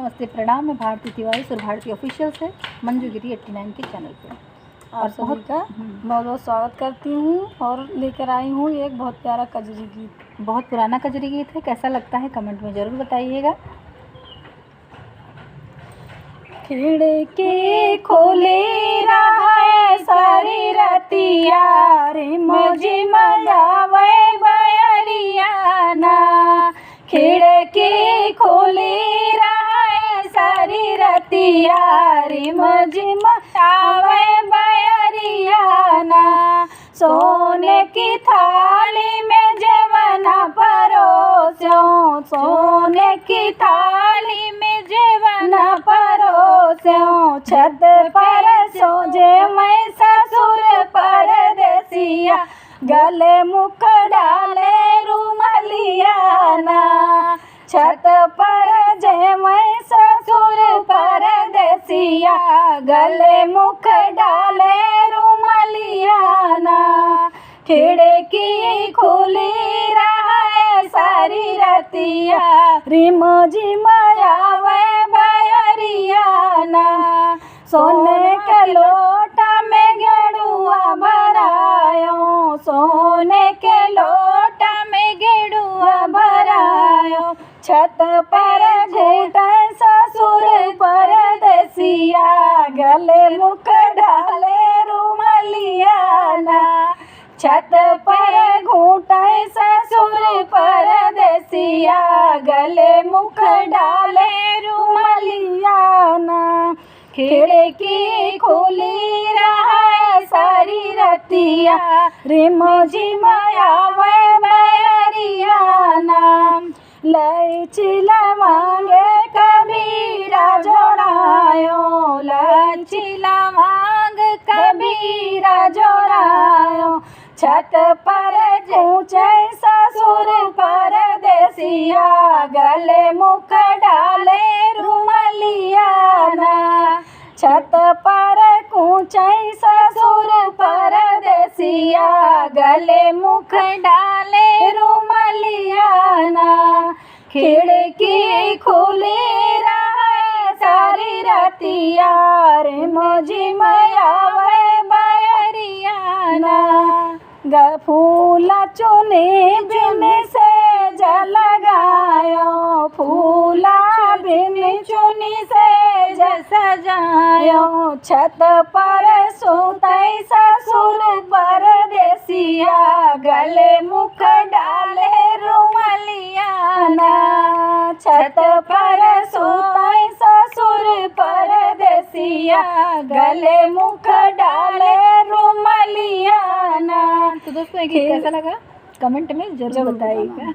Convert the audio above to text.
नमस्ते प्रणाम। मैं भारती तिवारी सुर भारती ऑफिशियल से मंजू गिरी 89 के चैनल पे आप सभी का बहुत बहुत स्वागत करती हूँ और लेकर आई हूँ एक बहुत प्यारा कजरी गीत। बहुत पुराना कजरी गीत है, कैसा लगता है कमेंट में ज़रूर बताइएगा। खिड़की खोले रहा सारी रतिया रे मुझे मजावे बयरियाना। खिड़की खोले रहा सारी रतिया रे मुझे मजावे बयरियाना। सोने की थाली में जवना परोसो, सोने की थाली में जवना परोसो। छत पर सोजे मैं ससुर परदेसिया, गले मुख डाले रुमलियाना। छत पर जे मैं ससुर परदेसिया, गले मुख डाले रुमलियाना। खिड़की खुली रहा सारी रतिया रिम झिमयावे बयरियाना। सोने के लोटा में गेड़ुआ भरायो, सोने के लोटा में गेड़ुआ भरायो। छत पर घूटे ससुर परदेसिया, गले मुख डाले रुमलियाना। छत पर घूटे ससुर परदेसिया, गले मुख डाले रुमलियाना। खिड़की खुली रहा सारी रतिया रिम झिमयावे बयरियाना। लैची लवांगे कबीरा जोड़ायो, लैची लवांग कबीरा जोड़ायो। छत पर ऊंचे ससुर परदेसिया, गले मुख डाले रुमलियाना। छत पर ऊंचे ससुर परदेसिया, गले मुख डाले रुमलियाना। खिड़की खुली रहा सारी रतिया रे मुझे मयावे बयरियाना। फूल चुने बिन से जलगायो, फूला बिन चुनी से सजायो। छत पर सोते ससुर परदेसिया, गले मुख डाले रुमलियाना। छत पर सोते ससुर परदेसिया, गले मुख डाले रुमलियाना। तो दोस्तों ये गीत कैसा लगा कमेंट में जरूर बताइएगा।